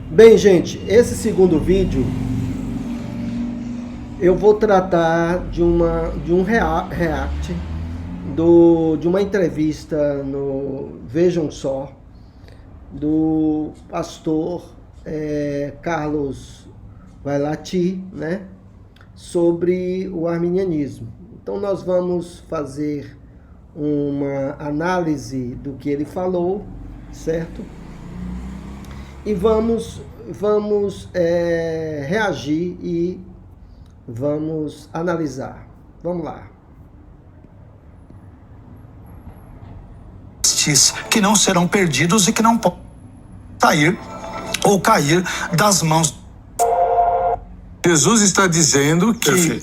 Bem, gente, esse segundo vídeo eu vou tratar de um react de uma entrevista no Vejam Só do pastor Carlos Vailati, né, sobre o arminianismo. Então nós vamos fazer uma análise do que ele falou, certo? E vamos reagir e vamos analisar. Vamos lá. Que não serão perdidos e que não podem sair ou cair das mãos. Jesus está dizendo que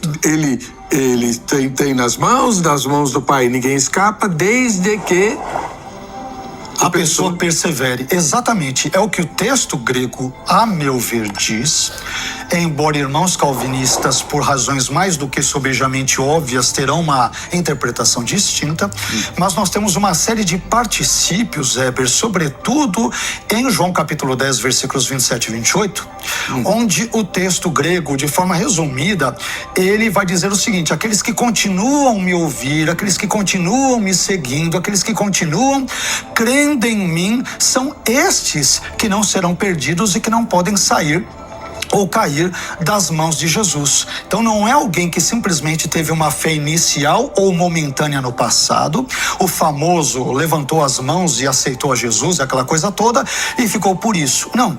ele tem nas mãos do Pai, ninguém escapa, desde que a pessoa persevere. Exatamente, é o que o texto grego, a meu ver, diz. Embora irmãos calvinistas, por razões mais do que sobejamente óbvias, terão uma interpretação distinta, mas nós temos uma série de particípios, Heber, sobretudo em João capítulo 10, versículos 27 e 28, onde o texto grego, de forma resumida, ele vai dizer o seguinte: aqueles que continuam me ouvir, aqueles que continuam me seguindo, aqueles que continuam crendo em mim, são estes que não serão perdidos e que não podem sair ou cair das mãos de Jesus. Então não é alguém que simplesmente teve uma fé inicial ou momentânea no passado, o famoso levantou as mãos e aceitou a Jesus, aquela coisa toda, e ficou por isso. Não,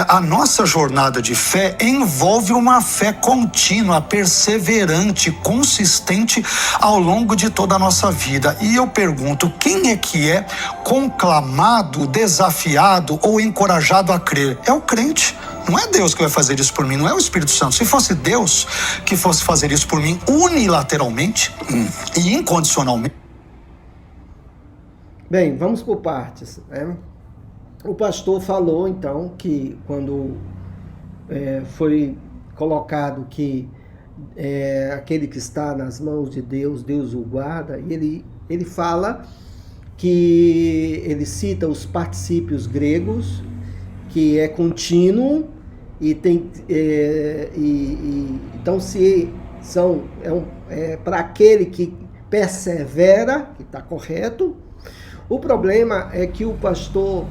a nossa jornada de fé envolve uma fé contínua, perseverante, consistente ao longo de toda a nossa vida. E eu pergunto, quem é que é conclamado, desafiado ou encorajado a crer? É o crente. Não é Deus que vai fazer isso por mim, não é o Espírito Santo. Se fosse Deus que fosse fazer isso por mim unilateralmente e incondicionalmente. Bem, vamos por partes, né? O pastor falou, então, que quando foi colocado que aquele que está nas mãos de Deus, Deus o guarda, e ele fala que ele cita os particípios gregos, que é contínuo, e tem então se são para aquele que persevera, que está correto. O problema é que o pastor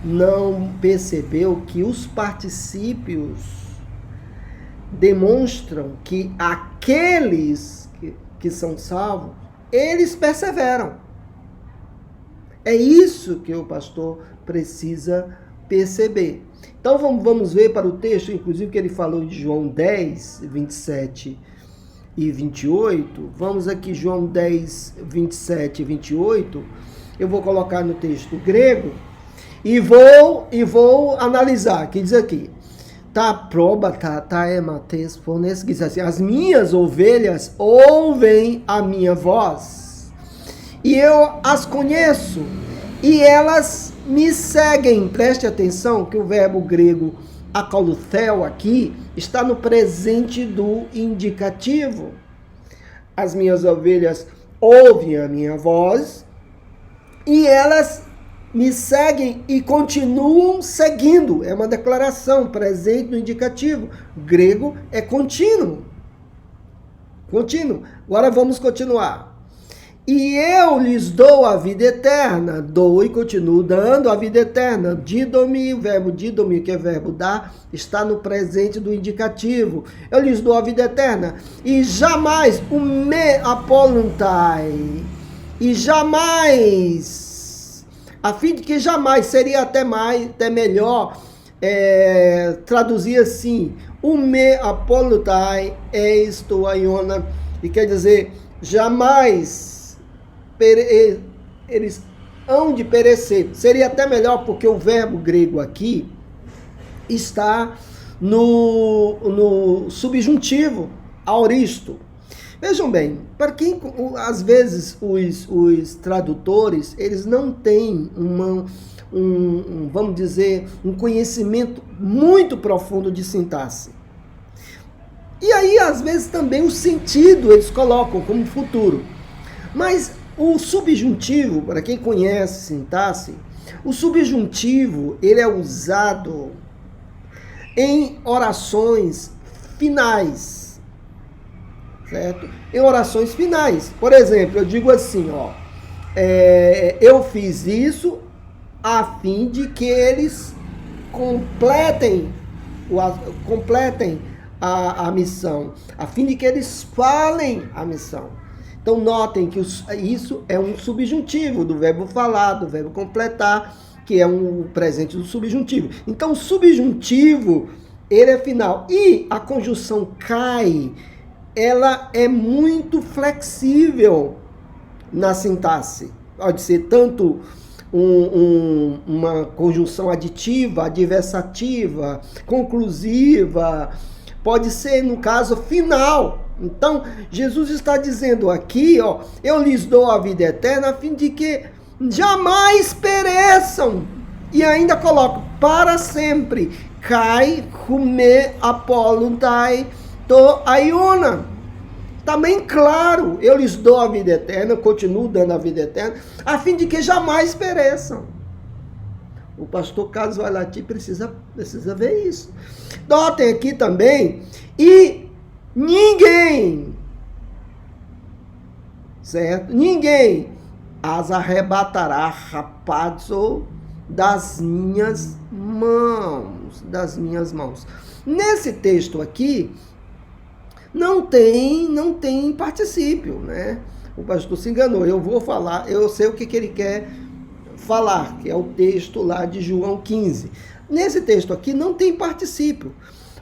não percebeu que os particípios demonstram que aqueles que são salvos, eles perseveram. É isso que o pastor precisa perceber. Então vamos ver para o texto, inclusive que ele falou de João 10, 27 e 28. Vamos aqui, João 10, 27 e 28. Eu vou colocar no texto grego e vou analisar. Que diz aqui: tá proba, tá emates, pones, que diz assim: as minhas ovelhas ouvem a minha voz, e eu as conheço, e elas me seguem. Preste atenção que o verbo grego akoluthel aqui está no presente do indicativo. As minhas ovelhas ouvem a minha voz e elas me seguem e continuam seguindo. É uma declaração, presente no indicativo. Grego é contínuo. Contínuo. Agora vamos continuar. E eu lhes dou a vida eterna. Dou e continuo dando a vida eterna. Didomi, o verbo didomi, que é verbo dar, está no presente do indicativo. Eu lhes dou a vida eterna. E jamais, o me apoluntai. E jamais, a fim de que jamais, seria até melhor traduzir assim: o me apoluntai esto aiona. E quer dizer, jamais eles hão de perecer. Seria até melhor, porque o verbo grego aqui está no subjuntivo, aoristo. Vejam bem, para quem, às vezes, os tradutores, eles não têm vamos dizer, um conhecimento muito profundo de sintaxe. E aí, às vezes, também o sentido eles colocam como futuro. Mas o subjuntivo, para quem conhece sintaxe, o subjuntivo ele é usado em orações finais, certo? Em orações finais. Por exemplo, eu digo assim, ó, eu fiz isso a fim de que eles completem a missão, a fim de que eles falem a missão. Então notem que isso é um subjuntivo do verbo falar, do verbo completar, que é um presente do subjuntivo. Então o subjuntivo, ele é final. E a conjunção cai, ela é muito flexível na sintaxe. Pode ser tanto uma conjunção aditiva, adversativa, conclusiva, pode ser, no caso, final. Então, Jesus está dizendo aqui, ó, eu lhes dou a vida eterna a fim de que jamais pereçam. E ainda coloco, para sempre. Kai, hume, apoluntai, to aiona. Está bem claro, eu lhes dou a vida eterna, eu continuo dando a vida eterna, a fim de que jamais pereçam. O pastor Carlos Vailati precisa ver isso. Notem aqui também, e ninguém, certo? Ninguém as arrebatará, rapazo, das minhas mãos. Nesse texto aqui, não tem particípio, né? O pastor se enganou. Eu vou falar, eu sei o que ele quer falar, que é o texto lá de João 15. Nesse texto aqui não tem particípio,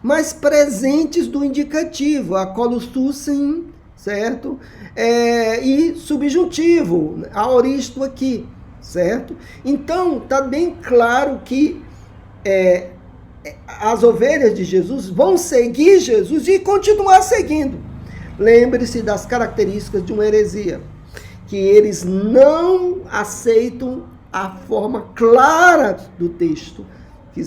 mas presentes do indicativo, acolustussem, certo? E subjuntivo, aoristo aqui, certo? Então, está bem claro que as ovelhas de Jesus vão seguir Jesus e continuar seguindo. Lembre-se das características de uma heresia, que eles não aceitam a forma clara do texto que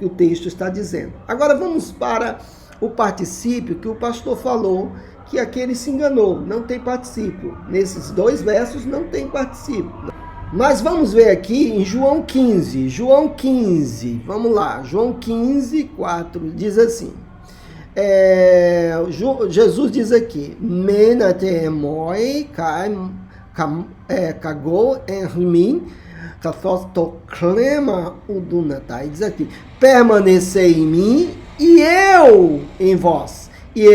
o texto está dizendo. Agora vamos para o particípio que o pastor falou, que aquele se enganou, não tem particípio. Nesses 2 versos não tem particípio. Mas vamos ver aqui em João 15. João 15, vamos lá. João 15, 4, diz assim. Jesus diz aqui. Menatemoi cagou em mim. Cafostoclema udunatai. Diz aqui. Permanecei em mim e eu em vós. E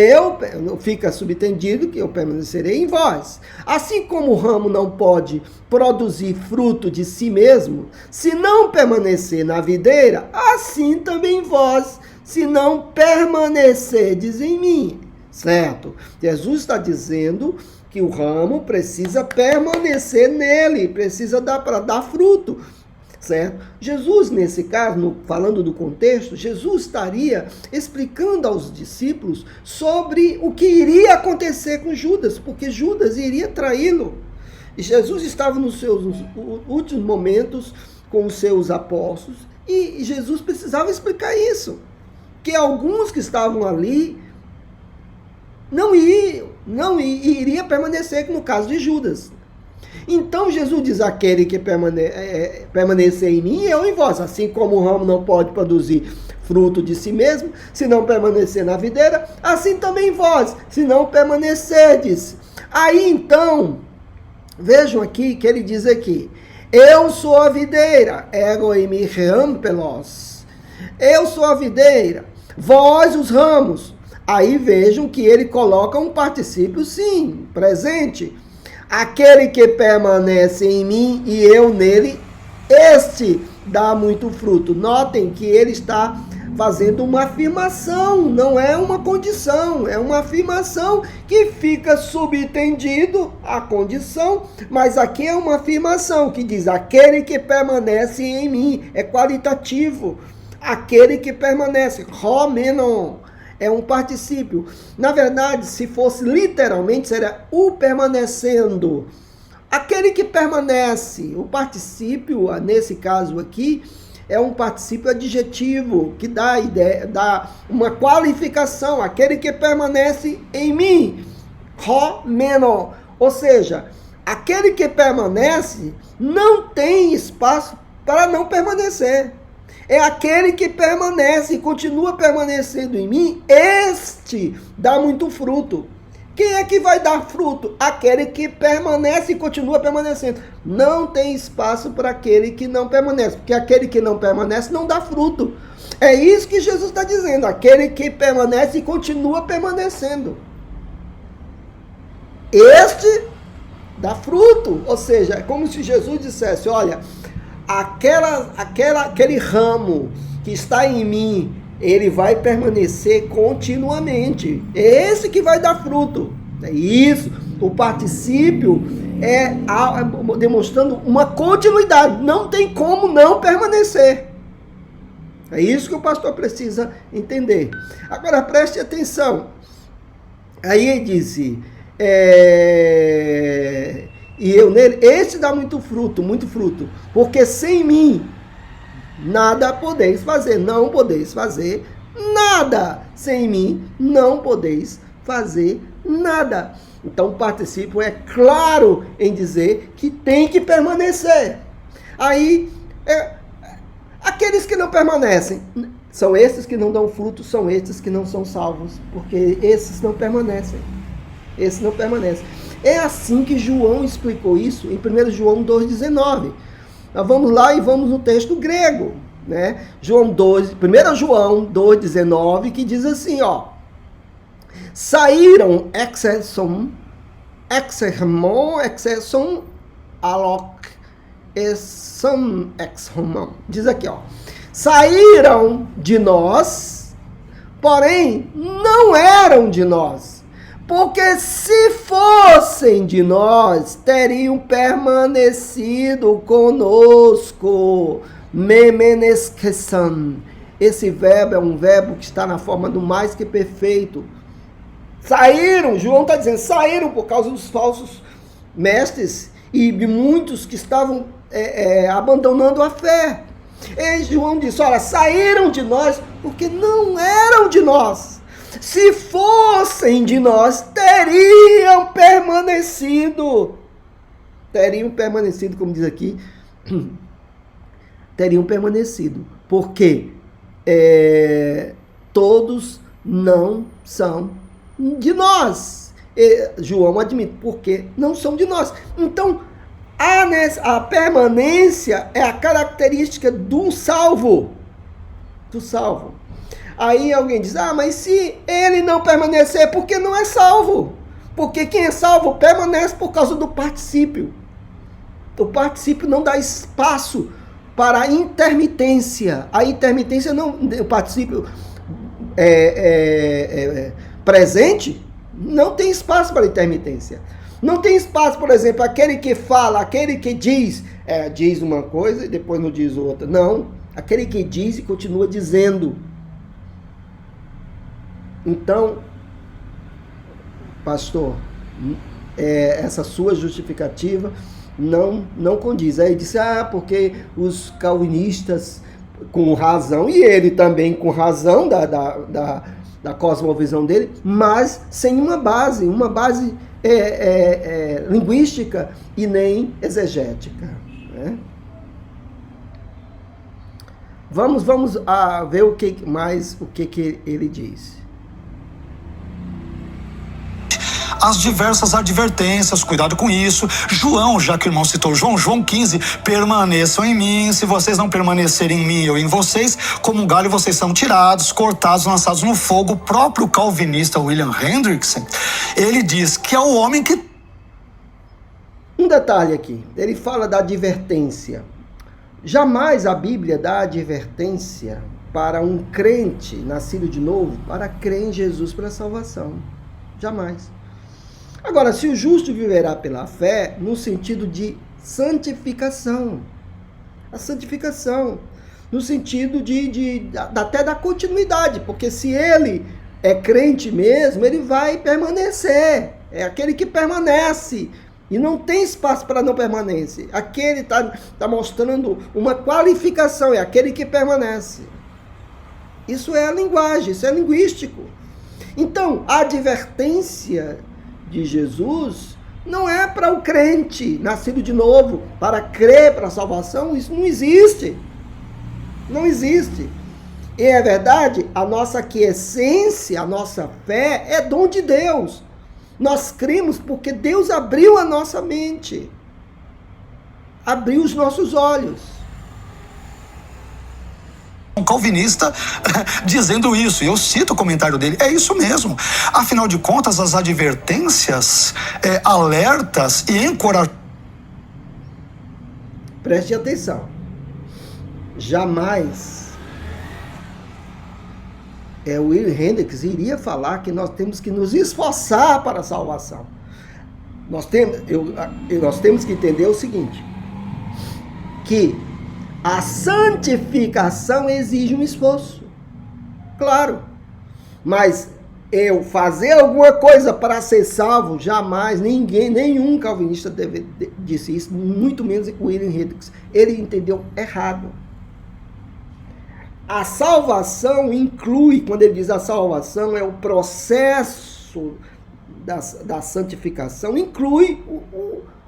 fica subentendido que eu permanecerei em vós. Assim como o ramo não pode produzir fruto de si mesmo, se não permanecer na videira, assim também vós, se não permanecerdes em mim. Certo? Jesus está dizendo que o ramo precisa permanecer nele, precisa para dar fruto. Certo? Jesus, nesse caso, falando do contexto, Jesus estaria explicando aos discípulos sobre o que iria acontecer com Judas, porque Judas iria traí-lo. E Jesus estava nos seus últimos momentos com os seus apóstolos, e Jesus precisava explicar isso, que alguns que estavam ali não iria permanecer, no caso de Judas. Então Jesus diz, aquele que permanecer em mim, eu em vós. Assim como o ramo não pode produzir fruto de si mesmo, se não permanecer na videira, assim também vós, se não permanecerdes. Aí então, vejam aqui que ele diz aqui, eu sou a videira, ego eimi rampelos. Eu sou a videira, vós os ramos. Aí vejam que ele coloca um particípio sim, presente. Aquele que permanece em mim e eu nele, este dá muito fruto. Notem que ele está fazendo uma afirmação, não é uma condição, é uma afirmação que fica subentendido a condição, mas aqui é uma afirmação que diz, aquele que permanece em mim, é qualitativo, aquele que permanece, romenon, é um particípio. Na verdade, se fosse literalmente, seria o permanecendo. Aquele que permanece, o particípio, nesse caso aqui, é um particípio adjetivo, que dá a ideia, dá uma qualificação. Aquele que permanece em mim, romeno. Ou seja, aquele que permanece não tem espaço para não permanecer. É aquele que permanece e continua permanecendo em mim, este dá muito fruto. Quem é que vai dar fruto? Aquele que permanece e continua permanecendo. Não tem espaço para aquele que não permanece, porque aquele que não permanece não dá fruto. É isso que Jesus está dizendo, aquele que permanece e continua permanecendo. Este dá fruto, ou seja, é como se Jesus dissesse, olha, aquele ramo que está em mim, ele vai permanecer continuamente. É esse que vai dar fruto. É isso. O particípio é demonstrando uma continuidade. Não tem como não permanecer. É isso que o pastor precisa entender. Agora preste atenção. Aí ele disse, e eu nele, esse dá muito fruto, porque sem mim nada podeis fazer, não podeis fazer nada. Sem mim não podeis fazer nada. Então o particípio é claro em dizer que tem que permanecer. Aí, aqueles que não permanecem, são esses que não dão fruto, são esses que não são salvos, porque esses não permanecem. Esses não permanecem. É assim que João explicou isso em 1 João 2,19. Nós vamos lá e vamos no texto grego, né? 1 João 2,19, que diz assim, ó. Saíram exerson alok esam exhomam. Diz aqui, ó. Saíram de nós, porém não eram de nós. Porque se fossem de nós, teriam permanecido conosco. Memeneskesan. Esse verbo é um verbo que está na forma do mais que perfeito. Saíram, João está dizendo, saíram por causa dos falsos mestres e de muitos que estavam abandonando a fé. E João disse, olha, saíram de nós porque não eram de nós. Se fossem de nós, teriam permanecido, como diz aqui, teriam permanecido, porque todos não são de nós. João admite, porque não são de nós. Então, a permanência é a característica do salvo. Do salvo. Aí alguém diz, mas se ele não permanecer, é porque não é salvo. Porque quem é salvo permanece por causa do particípio. O particípio não dá espaço para a intermitência. A intermitência não, o particípio presente não tem espaço para intermitência. Não tem espaço, por exemplo, aquele que fala, aquele que diz uma coisa e depois não diz outra. Não, aquele que diz e continua dizendo. Então, pastor, essa sua justificativa não condiz. Aí disse, porque os calvinistas, com razão, e ele também com razão da cosmovisão dele, mas sem uma base linguística e nem exegética. Né? Vamos a ver o que ele diz. As diversas advertências, cuidado com isso. João, já que o irmão citou João 15, permaneçam em mim, se vocês não permanecerem em mim, eu em vocês, como um galho vocês são tirados, cortados, lançados no fogo. O próprio calvinista William Hendrickson, ele diz que é o homem que... Um detalhe aqui, ele fala da advertência. Jamais a Bíblia dá advertência para um crente nascido de novo, para crer em Jesus para a salvação. Jamais. Agora, se o justo viverá pela fé, no sentido de santificação. A santificação, no sentido até da continuidade, porque se ele é crente mesmo, ele vai permanecer. É aquele que permanece. E não tem espaço para não permanecer. Aquele está mostrando uma qualificação, é aquele que permanece. Isso é a linguagem, isso é linguístico. Então, a advertência de Jesus não é para o crente nascido de novo, para crer para a salvação, isso não existe. Não existe. E é verdade, a nossa aquiescência, a nossa fé é dom de Deus. Nós cremos porque Deus abriu a nossa mente. Abriu os nossos olhos. Um calvinista dizendo isso, e eu cito o comentário dele, é isso mesmo. Afinal de contas, as advertências, alertas e encorajamentos. Preste atenção. Jamais o William Hendricks iria falar que nós temos que nos esforçar para a salvação. Nós temos que entender o seguinte, que a santificação exige um esforço. Claro. Mas eu fazer alguma coisa para ser salvo, jamais, nenhum calvinista disse isso, muito menos o William Hendricks. Ele entendeu errado. A salvação inclui, quando ele diz a salvação, é o processo da santificação, inclui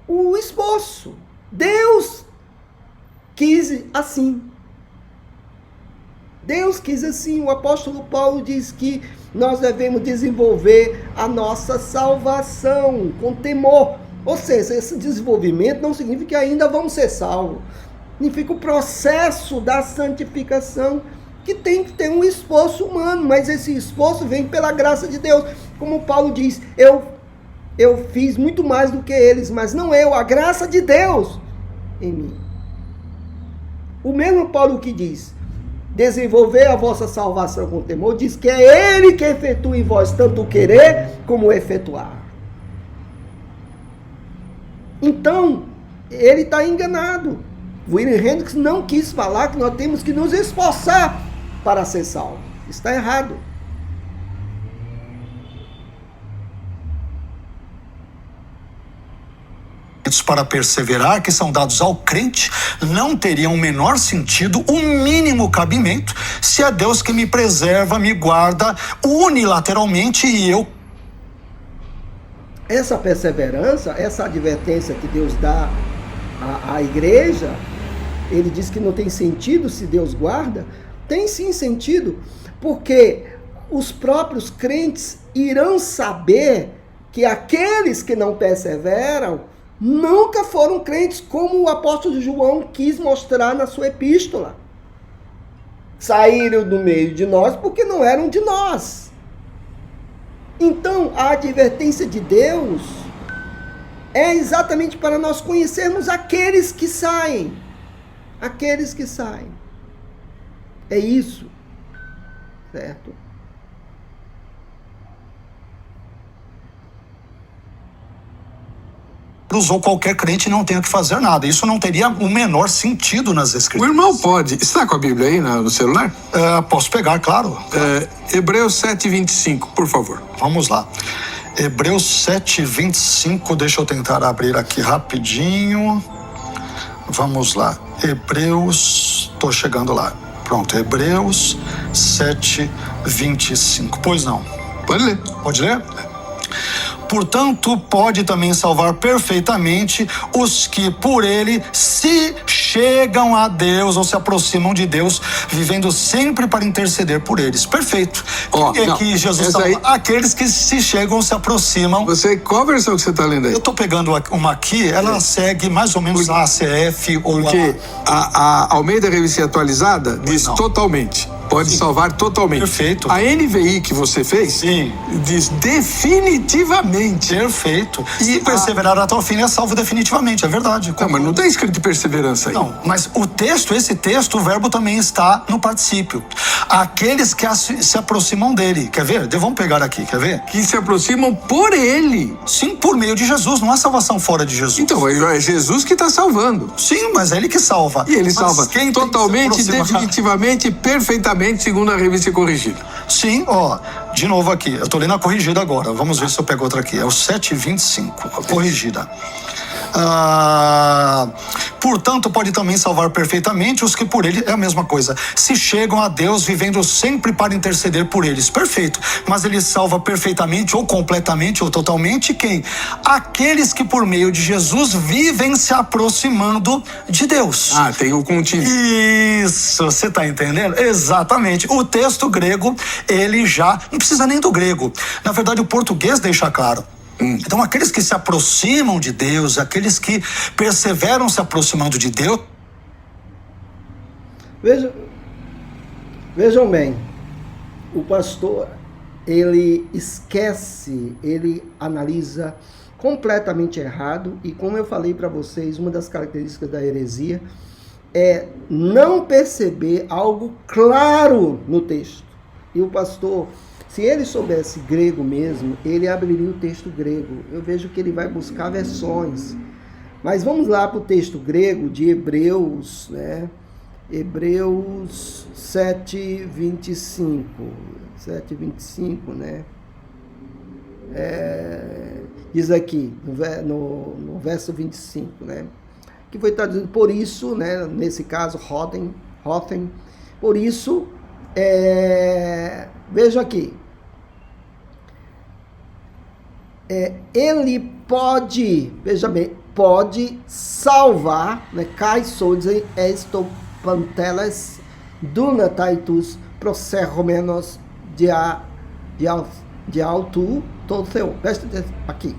o esforço. Deus quis assim. Deus quis assim. O apóstolo Paulo diz que nós devemos desenvolver a nossa salvação com temor. Ou seja, esse desenvolvimento não significa que ainda vamos ser salvos. Significa o processo da santificação, que tem que ter um esforço humano, mas esse esforço vem pela graça de Deus. Como Paulo diz, eu fiz muito mais do que eles, mas não eu, a graça de Deus em mim. O mesmo Paulo que diz, desenvolver a vossa salvação com temor, diz que é Ele que efetua em vós tanto o querer como o efetuar. Então, ele está enganado. William Hendricks não quis falar que nós temos que nos esforçar para ser salvo. Está errado. Para perseverar, que são dados ao crente, não teriam o menor sentido, o mínimo cabimento, se é Deus que me preserva, me guarda unilateralmente e eu. Essa perseverança, essa advertência que Deus dá à igreja, ele diz que não tem sentido se Deus guarda, tem sim sentido, porque os próprios crentes irão saber que aqueles que não perseveram nunca foram crentes, como o apóstolo João quis mostrar na sua epístola. Saíram do meio de nós porque não eram de nós. Então, a advertência de Deus é exatamente para nós conhecermos aqueles que saem. Aqueles que saem. É isso. Certo? Ou qualquer crente não tenha que fazer nada. Isso não teria o menor sentido nas O escrituras. irmão pode. Está com a Bíblia aí no celular? Posso pegar, claro. Hebreus 7:25, por favor. Vamos lá. Hebreus 7:25. Deixa eu tentar abrir aqui rapidinho. Vamos lá. Hebreus. Estou chegando lá. Pronto. Hebreus 7:25. Pois não. Pode ler. Pode ler? Portanto, pode também salvar perfeitamente os que por ele se chegam a Deus ou se aproximam de Deus, vivendo sempre para interceder por eles. Perfeito. Que Jesus salva aí... aqueles que se chegam ou se aproximam. Qual versão que você está lendo aí? Eu estou pegando uma aqui, ela segue mais ou menos a ACF ou porque a Almeida Revista Atualizada diz totalmente. Pode salvar totalmente. Perfeito. A NVI que você fez diz definitivamente. Perfeito. E se perseverar até o fim é salvo definitivamente, é verdade. Não, mas não está escrito perseverança aí. Não, mas esse texto, o verbo também está no particípio. Aqueles que se aproximam dele. Quer ver? Vamos pegar aqui, quer ver? Que se aproximam por ele. Sim, por meio de Jesus. Não há salvação fora de Jesus. Então, é Jesus que está salvando. Sim, mas é ele que salva. E ele salva totalmente, definitivamente, perfeitamente, segundo a Revista Corrigida. Sim, de novo aqui. Eu estou lendo a corrigida agora. Vamos ver se eu pego outra aqui. É o 7:25, a corrigida. Portanto, pode também salvar perfeitamente os que por ele, é a mesma coisa, se chegam a Deus vivendo sempre para interceder por eles. Perfeito. Mas ele salva perfeitamente ou completamente ou totalmente quem? Aqueles que por meio de Jesus vivem se aproximando de Deus. Tem o contínuo. Isso, você está entendendo? Exatamente. O texto grego, ele já não precisa nem do grego. Na verdade, o português deixa claro. Então, aqueles que se aproximam de Deus, aqueles que perseveram se aproximando de Deus. Vejam bem, o pastor, ele esquece, ele analisa completamente errado, e como eu falei para vocês, uma das características da heresia é não perceber algo claro no texto. E o pastor, se ele soubesse grego mesmo, ele abriria o texto grego. Eu vejo que ele vai buscar versões. Mas vamos lá para o texto grego de Hebreus, né? Hebreus 7:25. 7:25, né? Diz aqui, no verso 25, né? Que foi traduzido por isso, né? Nesse caso, Rotem. Por isso, veja aqui. Ele pode, veja bem, pode salvar, né? Kai soudze esto panteles dunataitus proserromenos de alto totheu. Presta atenção aqui.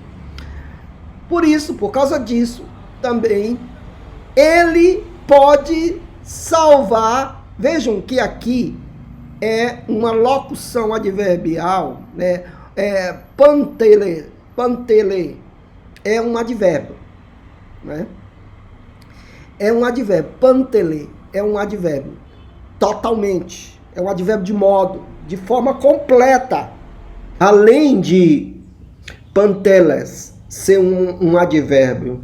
Por isso, por causa disso, também ele pode salvar. Vejam que aqui é uma locução adverbial, né? Pantele é um advérbio, né? É um advérbio. Pantele é um advérbio totalmente, é um advérbio de modo, de forma completa. Além de panteles ser um advérbio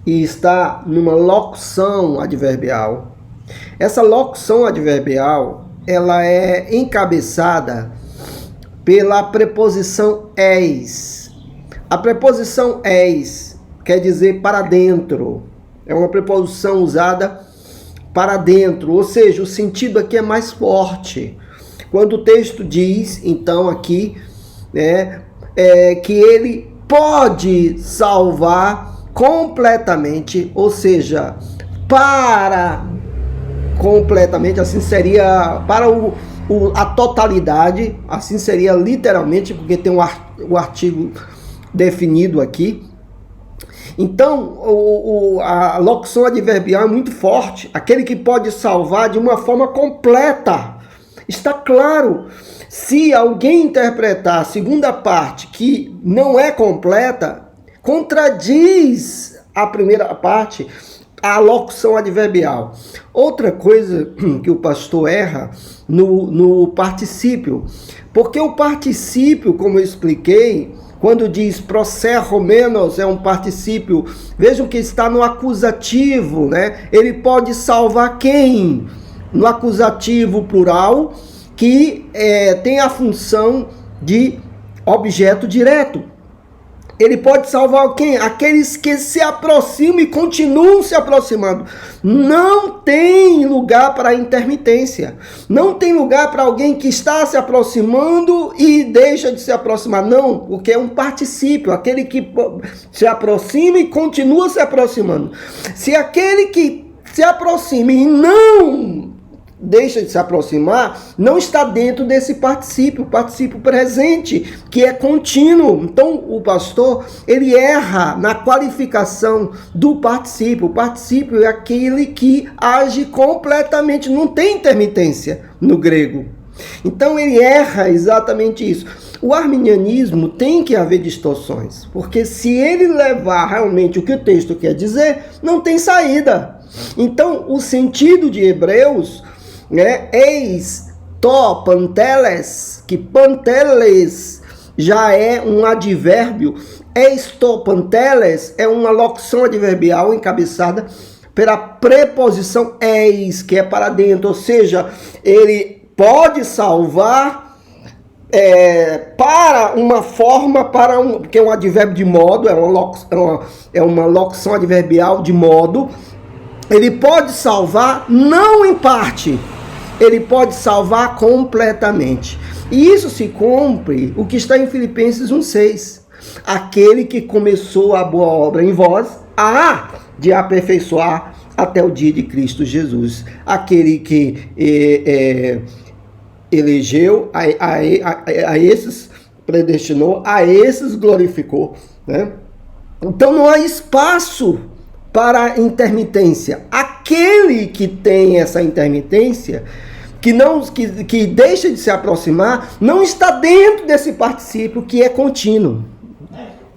e está numa locução adverbial, essa locução adverbial, ela é encabeçada pela preposição eis. A preposição eis quer dizer para dentro. É uma preposição usada para dentro, ou seja, o sentido aqui é mais forte. Quando o texto diz, então, aqui, que ele pode salvar completamente, ou seja, para completamente, assim seria para a totalidade, assim seria literalmente, porque tem o artigo definido aqui. Então, a locução adverbial é muito forte. Aquele que pode salvar de uma forma completa. Está claro. Se alguém interpretar a segunda parte, que não é completa, contradiz a primeira parte, a locução adverbial. Outra coisa que o pastor erra no particípio, porque o particípio, como eu expliquei, quando diz proserromenos, é um particípio, vejam que está no acusativo, né? Ele pode salvar quem? No acusativo plural, que tem a função de objeto direto. Ele pode salvar quem? Aqueles que se aproximam e continuam se aproximando. Não tem lugar para intermitência. Não tem lugar para alguém que está se aproximando e deixa de se aproximar. Não, porque é um particípio. Aquele que se aproxima e continua se aproximando. Se aquele que se aproxima e não deixa de se aproximar, não está dentro desse particípio presente, que é contínuo. Então, o pastor, ele erra na qualificação do particípio. O particípio é aquele que age completamente, não tem intermitência no grego. Então, ele erra exatamente isso. O arminianismo tem que haver distorções, porque se ele levar realmente o que o texto quer dizer, não tem saída. Então, o sentido de Hebreus, eis to panteles, que panteles já é um advérbio, eis to panteles é uma locução adverbial encabeçada pela preposição eis, que é para dentro, ou seja, ele pode salvar para uma forma, porque é um advérbio de modo, é uma locução adverbial de modo. Ele pode salvar não em parte, ele pode salvar completamente. E isso se cumpre o que está em Filipenses 1,6. Aquele que começou a boa obra em vós, há de aperfeiçoar até o dia de Cristo Jesus. Aquele que elegeu, a esses predestinou, a esses glorificou, né? Então não há espaço para intermitência. Aquele que tem essa intermitência, que deixa de se aproximar, não está dentro desse particípio que é contínuo.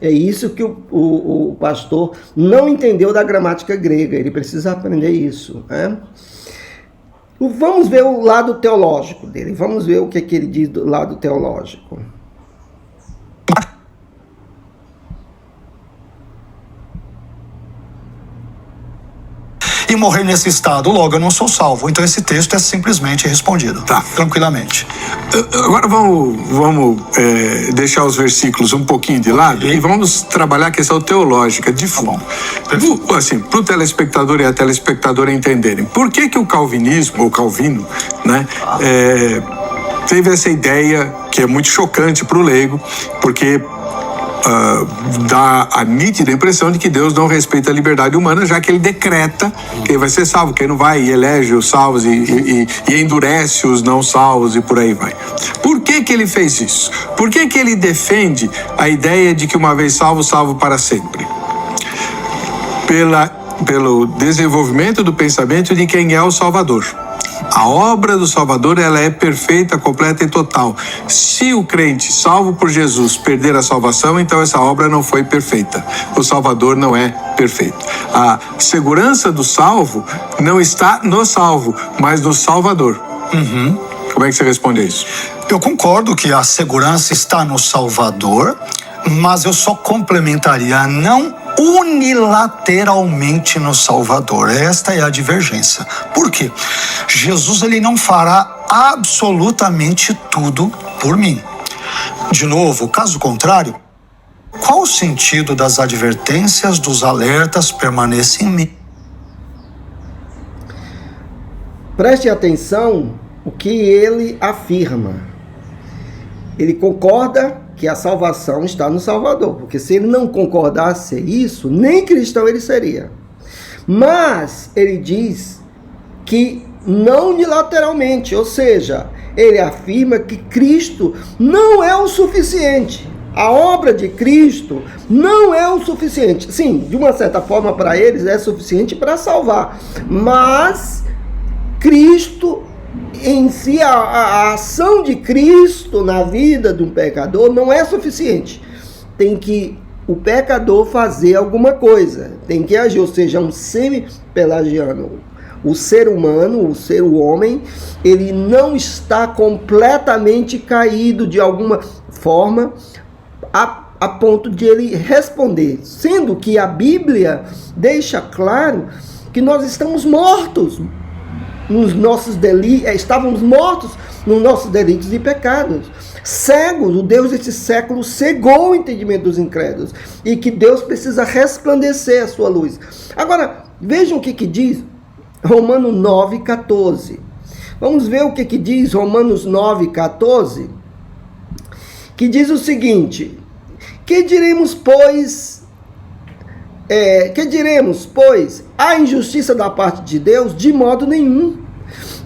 É isso que o pastor não entendeu da gramática grega. Ele precisa aprender isso, né? Vamos ver o lado teológico dele. Vamos ver o que ele diz do lado teológico. E morrer nesse estado, logo eu não sou salvo. Então esse texto é simplesmente respondido. Tá. Tranquilamente. Agora vamos deixar os versículos um pouquinho de lado e vamos trabalhar a questão teológica de fundo. Assim, para o telespectador e a telespectadora entenderem. Por que o calvinismo, ou Calvino, né, teve essa ideia que é muito chocante para o leigo, porque dá a nítida impressão de que Deus não respeita a liberdade humana, já que ele decreta quem vai ser salvo, quem não vai, e elege os salvos e endurece os não salvos e por aí vai. Por que ele fez isso? Por que ele defende a ideia de que uma vez salvo, salvo para sempre? Pelo desenvolvimento do pensamento de quem é o Salvador. A obra do Salvador, ela é perfeita, completa e total. Se o crente, salvo por Jesus, perder a salvação, então essa obra não foi perfeita. O Salvador não é perfeito. A segurança do salvo não está no salvo, mas no Salvador. Como é que você responde a isso? Eu concordo que a segurança está no Salvador, mas eu só complementaria não unilateralmente no Salvador. Esta é a divergência. Por quê? Jesus, ele não fará absolutamente tudo por mim. De novo, caso contrário, qual o sentido das advertências, dos alertas permanecem em mim? Preste atenção o que ele afirma. Ele concorda que a salvação está no Salvador, porque se ele não concordasse isso, nem cristão ele seria. Mas ele diz que não unilateralmente, ou seja, ele afirma que Cristo não é o suficiente. A obra de Cristo não é o suficiente. Sim, de uma certa forma para eles é suficiente para salvar, mas Cristo em si, a ação de Cristo na vida de um pecador não é suficiente. Tem que o pecador fazer alguma coisa, tem que agir, ou seja, um semi-pelagiano. O ser humano, o homem, ele não está completamente caído de alguma forma a ponto de ele responder, sendo que a Bíblia deixa claro que nós estamos mortos nos nossos delitos, estávamos mortos nos nossos delitos e pecados, cegos. O Deus desse século cegou o entendimento dos incrédulos e que Deus precisa resplandecer a sua luz. Agora, vejam o que diz Romanos 9,14. Vamos ver o que diz Romanos 9,14, que diz o seguinte: que diremos, pois, a injustiça da parte de Deus? De modo nenhum.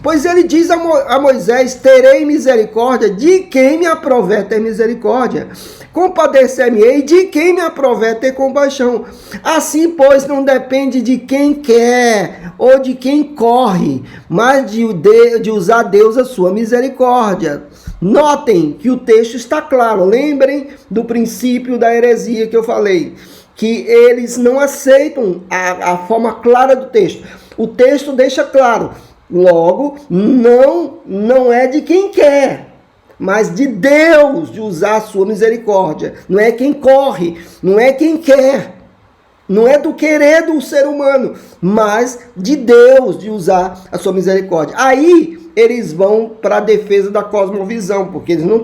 Pois ele diz a Moisés: terei misericórdia de quem me aprover ter misericórdia, compadecer-me-ei de quem me aprover ter compaixão. Assim, pois, não depende de quem quer ou de quem corre, mas de usar Deus a sua misericórdia. Notem que o texto está claro. Lembrem do princípio da heresia que eu falei, que eles não aceitam a forma clara do texto. O texto deixa claro. Logo, não é de quem quer, mas de Deus, de usar a sua misericórdia. Não é quem corre, não é quem quer. Não é do querer do ser humano, mas de Deus, de usar a sua misericórdia. Aí eles vão para a defesa da cosmovisão, porque eles não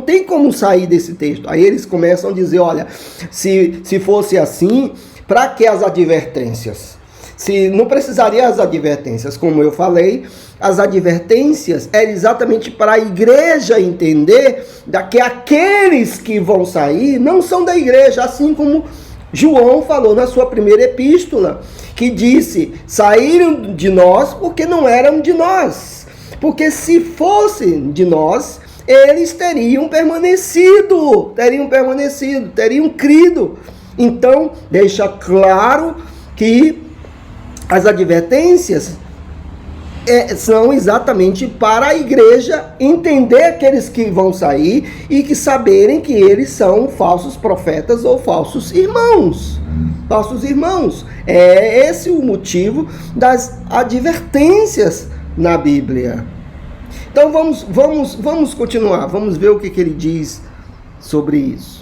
tem como sair desse texto. Aí eles começam a dizer, olha, se fosse assim, para que as advertências? Se não precisaria as advertências, como eu falei, as advertências é exatamente para a igreja entender que aqueles que vão sair não são da igreja, assim como João falou na sua primeira epístola, que disse, saíram de nós porque não eram de nós, porque se fossem de nós, eles teriam permanecido, teriam crido. Então, deixa claro que as advertências são exatamente para a igreja entender aqueles que vão sair e que saberem que eles são falsos profetas ou falsos irmãos. É esse o motivo das advertências na Bíblia. Então vamos continuar, vamos ver o que ele diz sobre isso.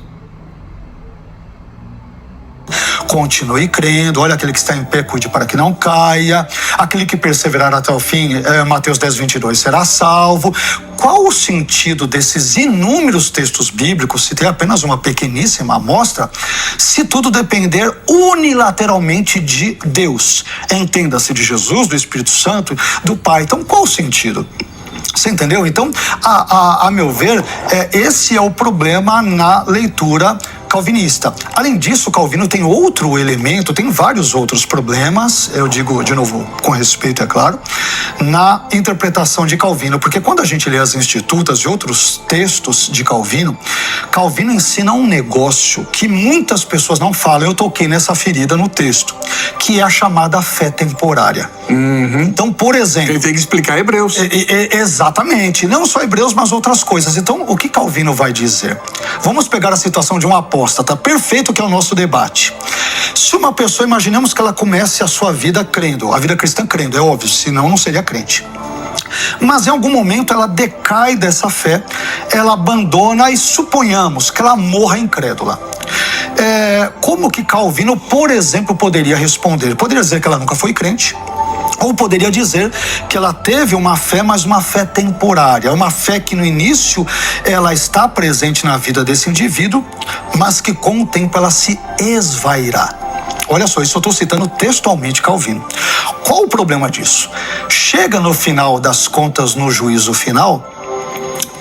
Continue crendo, olha, aquele que está em pé, cuide para que não caia, aquele que perseverar até o fim, Mateus 10:22, será salvo. Qual o sentido desses inúmeros textos bíblicos, se tem apenas uma pequeníssima amostra, se tudo depender unilateralmente de Deus? Entenda-se, de Jesus, do Espírito Santo, do Pai. Então, qual o sentido? Você entendeu? Então, a meu ver, esse é o problema na leitura calvinista. Além disso, Calvino tem outro elemento, tem vários outros problemas, eu digo de novo com respeito, é claro, na interpretação de Calvino, porque quando a gente lê as Institutas e outros textos de Calvino, Calvino ensina um negócio que muitas pessoas não falam, eu toquei nessa ferida no texto, que é a chamada fé temporária. Então, por exemplo... Ele tem que explicar Hebreus. Exatamente, não só Hebreus, mas outras coisas. Então, o que Calvino vai dizer? Vamos pegar a situação de um apóstata, perfeito, que é o nosso debate. Se uma pessoa, imaginemos que ela comece a sua vida crendo, a vida cristã crendo, é óbvio, senão não seria crente. Mas em algum momento ela decai dessa fé, ela abandona e suponhamos que ela morra incrédula. Como que Calvino, por exemplo, poderia responder? Poderia dizer que ela nunca foi crente, ou poderia dizer que ela teve uma fé, mas uma fé temporária, uma fé que no início ela está presente na vida desse indivíduo, mas que com o tempo ela se esvairá. Olha só, isso eu estou citando textualmente Calvino. Qual o problema disso? Chega no final das contas, no juízo final,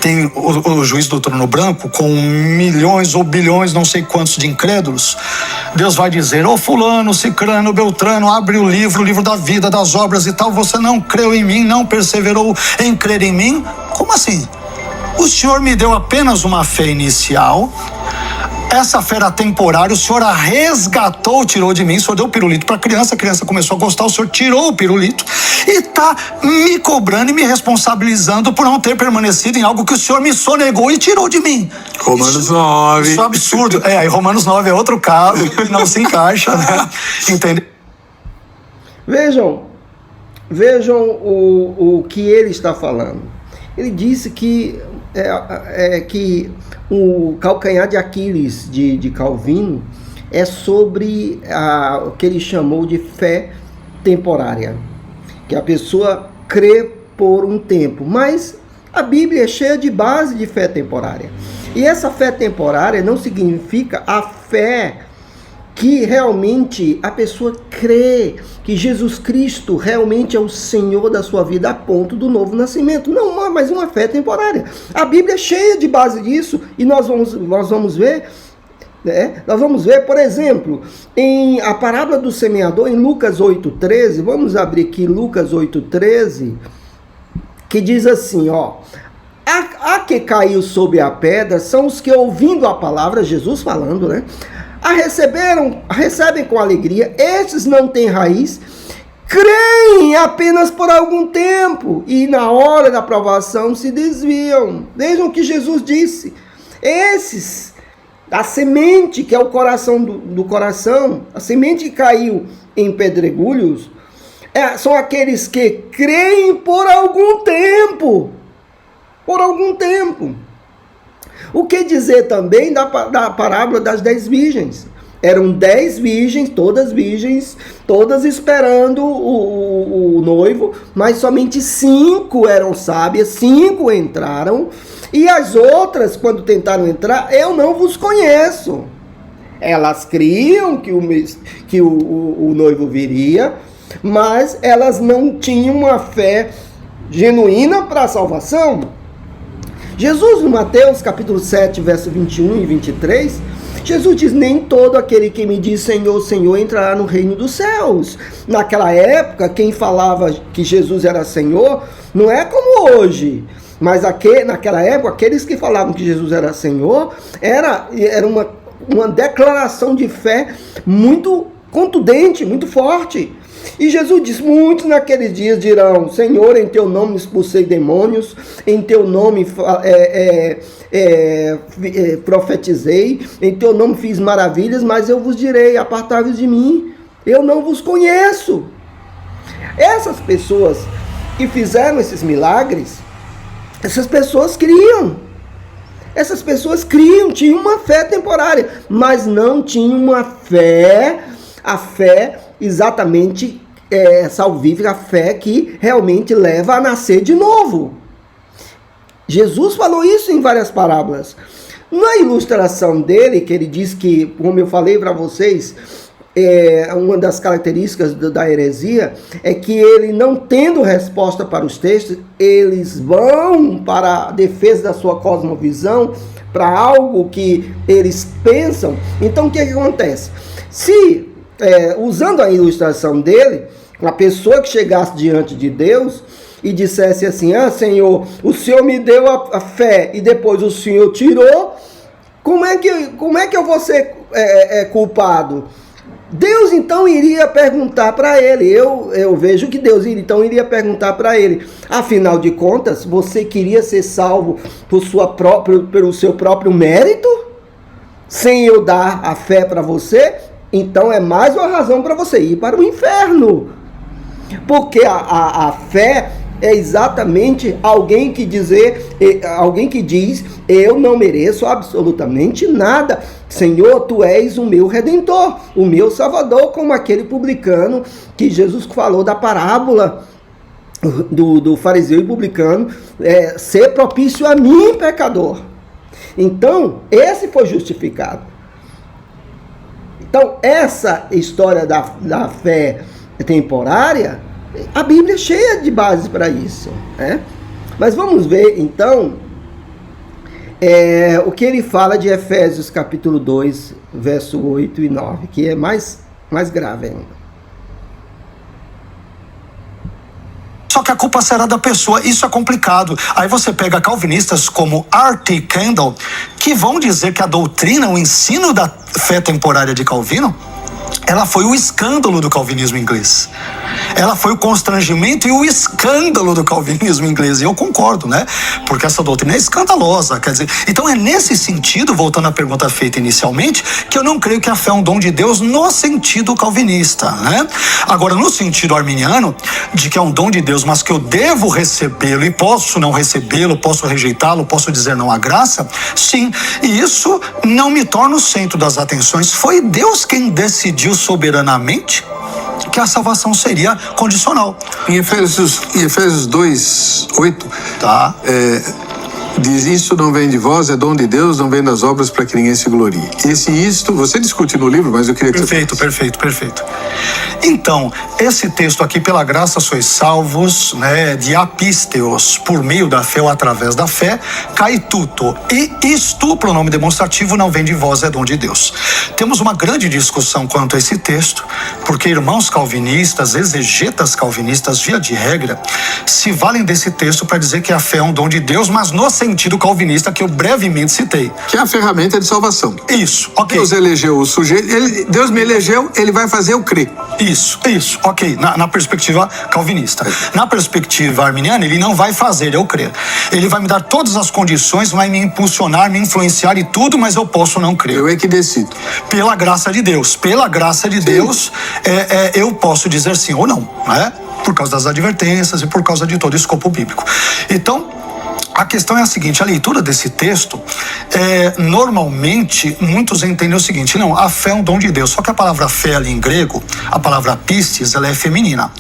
tem o juiz do trono branco com milhões ou bilhões, não sei quantos, de incrédulos. Deus vai dizer, fulano, cicrano, beltrano, abre o livro da vida, das obras e tal, você não creu em mim, não perseverou em crer em mim. Como assim? O Senhor me deu apenas uma fé inicial, essa fé era temporária, o Senhor a resgatou, tirou de mim, o Senhor deu o pirulito para a criança começou a gostar, o Senhor tirou o pirulito e está me cobrando e me responsabilizando por não ter permanecido em algo que o Senhor me sonegou e tirou de mim. Romanos 9. Isso é absurdo. Aí Romanos 9 é outro caso que não se encaixa, né? Entende? Vejam o que ele está falando. Ele disse que o calcanhar de Aquiles de Calvino é sobre o que ele chamou de fé temporária, que a pessoa crê por um tempo, mas a Bíblia é cheia de base de fé temporária, e essa fé temporária não significa a fé que realmente a pessoa crê que Jesus Cristo realmente é o Senhor da sua vida a ponto do novo nascimento. Não, mas uma fé temporária. A Bíblia é cheia de base disso, e nós vamos ver, nós vamos ver, por exemplo, em a parábola do semeador, em Lucas 8,13, vamos abrir aqui Lucas 8,13, que diz assim, a que caiu sobre a pedra são os que, ouvindo a palavra, Jesus falando, né? Recebem com alegria, estes não têm raiz, creem apenas por algum tempo e na hora da provação se desviam. Vejam o que Jesus disse. Esses, a semente que é o coração do coração, a semente que caiu em pedregulhos, são aqueles que creem por algum tempo. Por algum tempo. O que dizer também da parábola das 10 virgens? Eram 10 virgens, todas esperando o noivo, mas somente 5 eram sábias, 5 entraram, e as outras, quando tentaram entrar, eu não vos conheço. Elas criam que o noivo viria, mas elas não tinham uma fé genuína para a salvação. Jesus, no Mateus capítulo 7, verso 21 e 23, Jesus diz: nem todo aquele que me diz Senhor, Senhor entrará no reino dos céus. Naquela época, quem falava que Jesus era Senhor, não é como hoje, mas naquela época, aqueles que falavam que Jesus era Senhor, era uma declaração de fé muito contundente, muito forte. E Jesus diz: muitos naqueles dias dirão: Senhor, em teu nome expulsei demônios, em teu nome profetizei, em teu nome fiz maravilhas, mas eu vos direi: apartai-vos de mim, eu não vos conheço. Essas pessoas que fizeram esses milagres, essas pessoas criam. Essas pessoas criam, tinham uma fé temporária, mas não tinham uma fé, a fé exatamente salvífica, a fé que realmente leva a nascer de novo. Jesus falou isso em várias parábolas. Na ilustração dele, que ele diz que, como eu falei para vocês, uma das características da heresia é que ele, não tendo resposta para os textos, eles vão para a defesa da sua cosmovisão, para algo que eles pensam. Então o que acontece? Se, usando a ilustração dele, uma pessoa que chegasse diante de Deus e dissesse assim: ah, Senhor, o Senhor me deu a fé e depois o Senhor tirou, como é que eu vou ser culpado? Deus então iria perguntar para ele, eu vejo que Deus então iria perguntar para ele: afinal de contas, você queria ser salvo pelo seu próprio mérito, sem eu dar a fé para você? Então é mais uma razão para você ir para o inferno. Porque a fé é exatamente alguém que diz: eu não mereço absolutamente nada, Senhor, tu és o meu redentor, o meu salvador, como aquele publicano que Jesus falou da parábola do fariseu e publicano, ser propício a mim, pecador. Então, esse foi justificado. Então, essa história da fé temporária, a Bíblia é cheia de bases para isso, né? Mas vamos ver então o que ele fala de Efésios capítulo 2, verso 8 e 9, que é mais grave ainda. Só que a culpa será da pessoa, isso é complicado. Aí você pega calvinistas como R.T. Kendall, que vão dizer que a doutrina, o ensino da fé temporária de Calvino, ela foi o escândalo do calvinismo inglês. Ela foi o constrangimento e o escândalo do calvinismo inglês. E eu concordo, né? Porque essa doutrina é escandalosa. Quer dizer, então é nesse sentido, voltando à pergunta feita inicialmente, que eu não creio que a fé é um dom de Deus no sentido calvinista, né? Agora, no sentido arminiano, de que é um dom de Deus, mas que eu devo recebê-lo e posso não recebê-lo, posso rejeitá-lo, posso dizer não à graça, sim. E isso não me torna o centro das atenções. Foi Deus quem decidiu soberanamente que a salvação seria condicional. Em Efésios 2, 8, tá. Diz: isso não vem de vós, é dom de Deus, não vem das obras para que ninguém se glorie. Isto você discute no livro, mas eu queria que Perfeito. Então, esse texto aqui, pela graça sois salvos, né, de apisteos, por meio da fé ou através da fé, cai tudo. E isto, pronome demonstrativo, não vem de vós, é dom de Deus. Temos uma grande discussão quanto a esse texto, porque irmãos calvinistas, exegetas calvinistas, via de regra, se valem desse texto para dizer que a fé é um dom de Deus, mas no sentido calvinista que eu brevemente citei. Que é a ferramenta de salvação. Isso, ok. Deus elegeu o sujeito, Deus me elegeu, ele vai fazer eu crer. Isso, ok, na perspectiva calvinista. Na perspectiva arminiana, ele não vai fazer eu crer. Ele vai me dar todas as condições, vai me impulsionar, me influenciar e tudo, mas eu posso não crer. Eu é que decido. Pela graça de Deus, Deus, eu posso dizer sim ou não, né? Por causa das advertências e por causa de todo o escopo bíblico. Então, a questão é a seguinte, a leitura desse texto, normalmente, muitos entendem o seguinte, não, a fé é um dom de Deus, só que a palavra fé ali em grego, a palavra pistis, ela é feminina,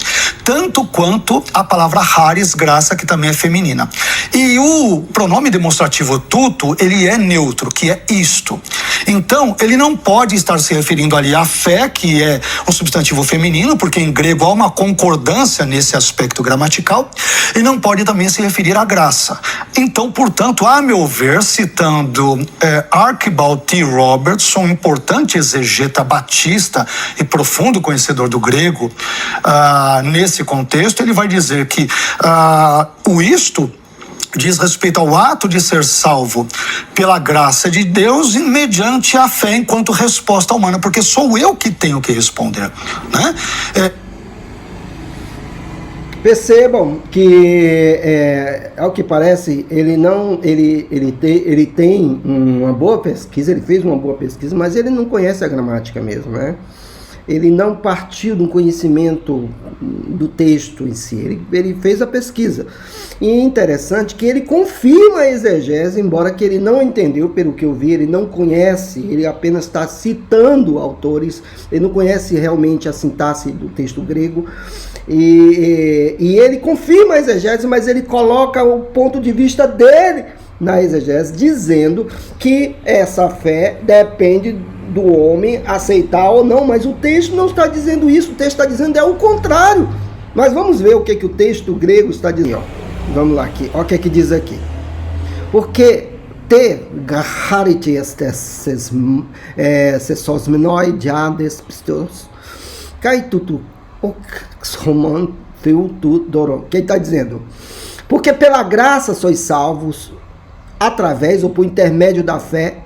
tanto quanto a palavra charis, graça, que também é feminina. E o pronome demonstrativo tuto, ele é neutro, que é isto. Então, ele não pode estar se referindo ali à fé, que é o substantivo feminino, porque em grego há uma concordância nesse aspecto gramatical, e não pode também se referir à graça. Então, portanto, a meu ver, citando Archibald T. Robertson, um importante exegeta batista e profundo conhecedor do grego, nesse contexto, ele vai dizer que o isto diz respeito ao ato de ser salvo pela graça de Deus e mediante a fé enquanto resposta humana, porque sou eu que tenho que responder, né? Percebam que, ao que parece, ele tem uma boa pesquisa, ele fez uma boa pesquisa, mas ele não conhece a gramática mesmo, né? Ele não partiu do conhecimento do texto em si, ele fez a pesquisa. E é interessante que ele confirma a exegese, embora que ele não entendeu, pelo que eu vi, ele não conhece, ele apenas está citando autores, ele não conhece realmente a sintaxe do texto grego. E ele confirma a exegese, mas ele coloca o ponto de vista dele na exegese, dizendo que essa fé depende do homem aceitar ou não, mas o texto não está dizendo isso, o texto está dizendo o contrário. Mas vamos ver o que o texto grego está dizendo. Vamos lá aqui, olha o que diz aqui. Porque te garharite estes sosmenoi diades pistos caitutu oxroman filtu doron. Quem está dizendo? Porque pela graça sois salvos através ou por intermédio da fé.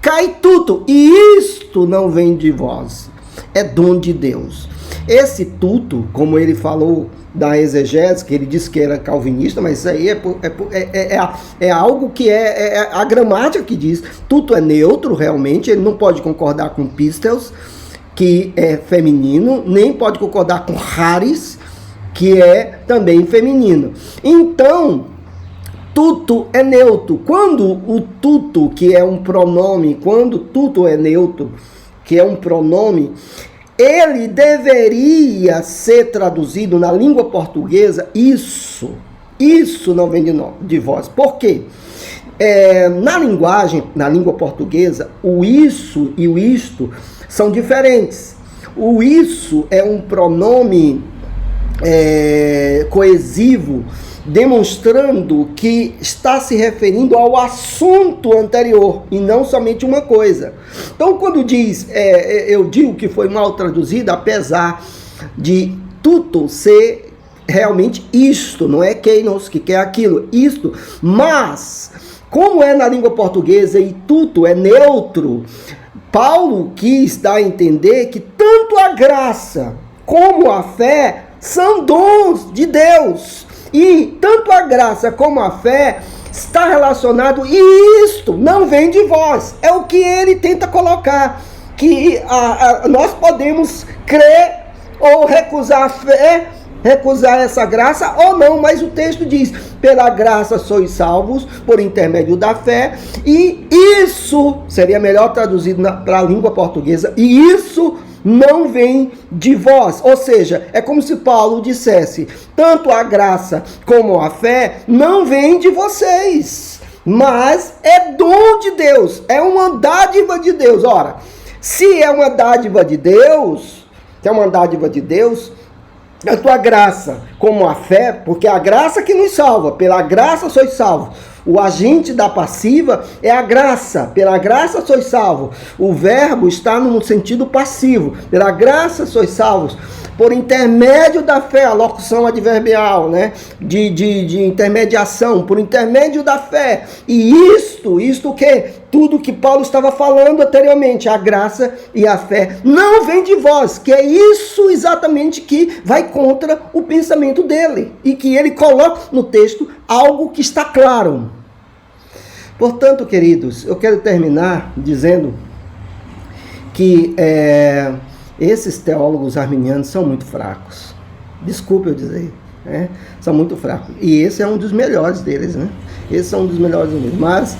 Cai tudo, e isto não vem de vós, é dom de Deus. Esse tudo, como ele falou da exegese, que ele disse que era calvinista, mas isso aí é algo que é a gramática que diz. Tudo é neutro, realmente, ele não pode concordar com pistos, que é feminino, nem pode concordar com charis, que é também feminino. Então, tudo é neutro. Quando o tudo, que é um pronome, quando tudo é neutro, que é um pronome, ele deveria ser traduzido na língua portuguesa isso não vem de vós. Por quê? Na língua portuguesa, o isso e o isto são diferentes. O isso é um pronome coesivo, demonstrando que está se referindo ao assunto anterior e não somente uma coisa. Então, quando diz, eu digo que foi mal traduzido, apesar de tudo ser realmente isto, não é keinos, que quer aquilo, isto, mas, como é na língua portuguesa e tudo é neutro, Paulo quis dar a entender que tanto a graça como a fé são dons de Deus. E tanto a graça como a fé está relacionado, e isto não vem de vós. É o que ele tenta colocar, que nós podemos crer ou recusar a fé, recusar essa graça ou não, mas o texto diz, pela graça sois salvos por intermédio da fé, e isso seria melhor traduzido para a língua portuguesa, e isso não vem de vós. Ou seja, é como se Paulo dissesse, tanto a graça como a fé não vem de vocês, mas é dom de Deus, é uma dádiva de Deus. Ora, se é uma dádiva de Deus, tanto a graça como a fé, porque é a graça que nos salva, pela graça sois salvos. O agente da passiva é a graça, pela graça sois salvos. O verbo está no sentido passivo, pela graça sois salvos. Por intermédio da fé, a locução adverbial, né? De intermediação, por intermédio da fé. E isto o que? Tudo que Paulo estava falando anteriormente, a graça e a fé, não vem de vós, que é isso exatamente que vai contra o pensamento dele. E que ele coloca no texto algo que está claro. Portanto, queridos, eu quero terminar dizendo que esses teólogos arminianos são muito fracos. Desculpe eu dizer. né? São muito fracos. E esse é um dos melhores deles, né? Esse é um dos melhores deles. Mas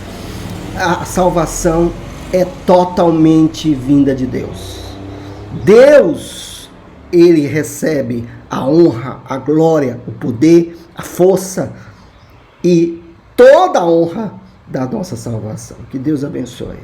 a salvação é totalmente vinda de Deus. Deus, ele recebe a honra, a glória, o poder, a força e toda a honra da nossa salvação. Que Deus abençoe.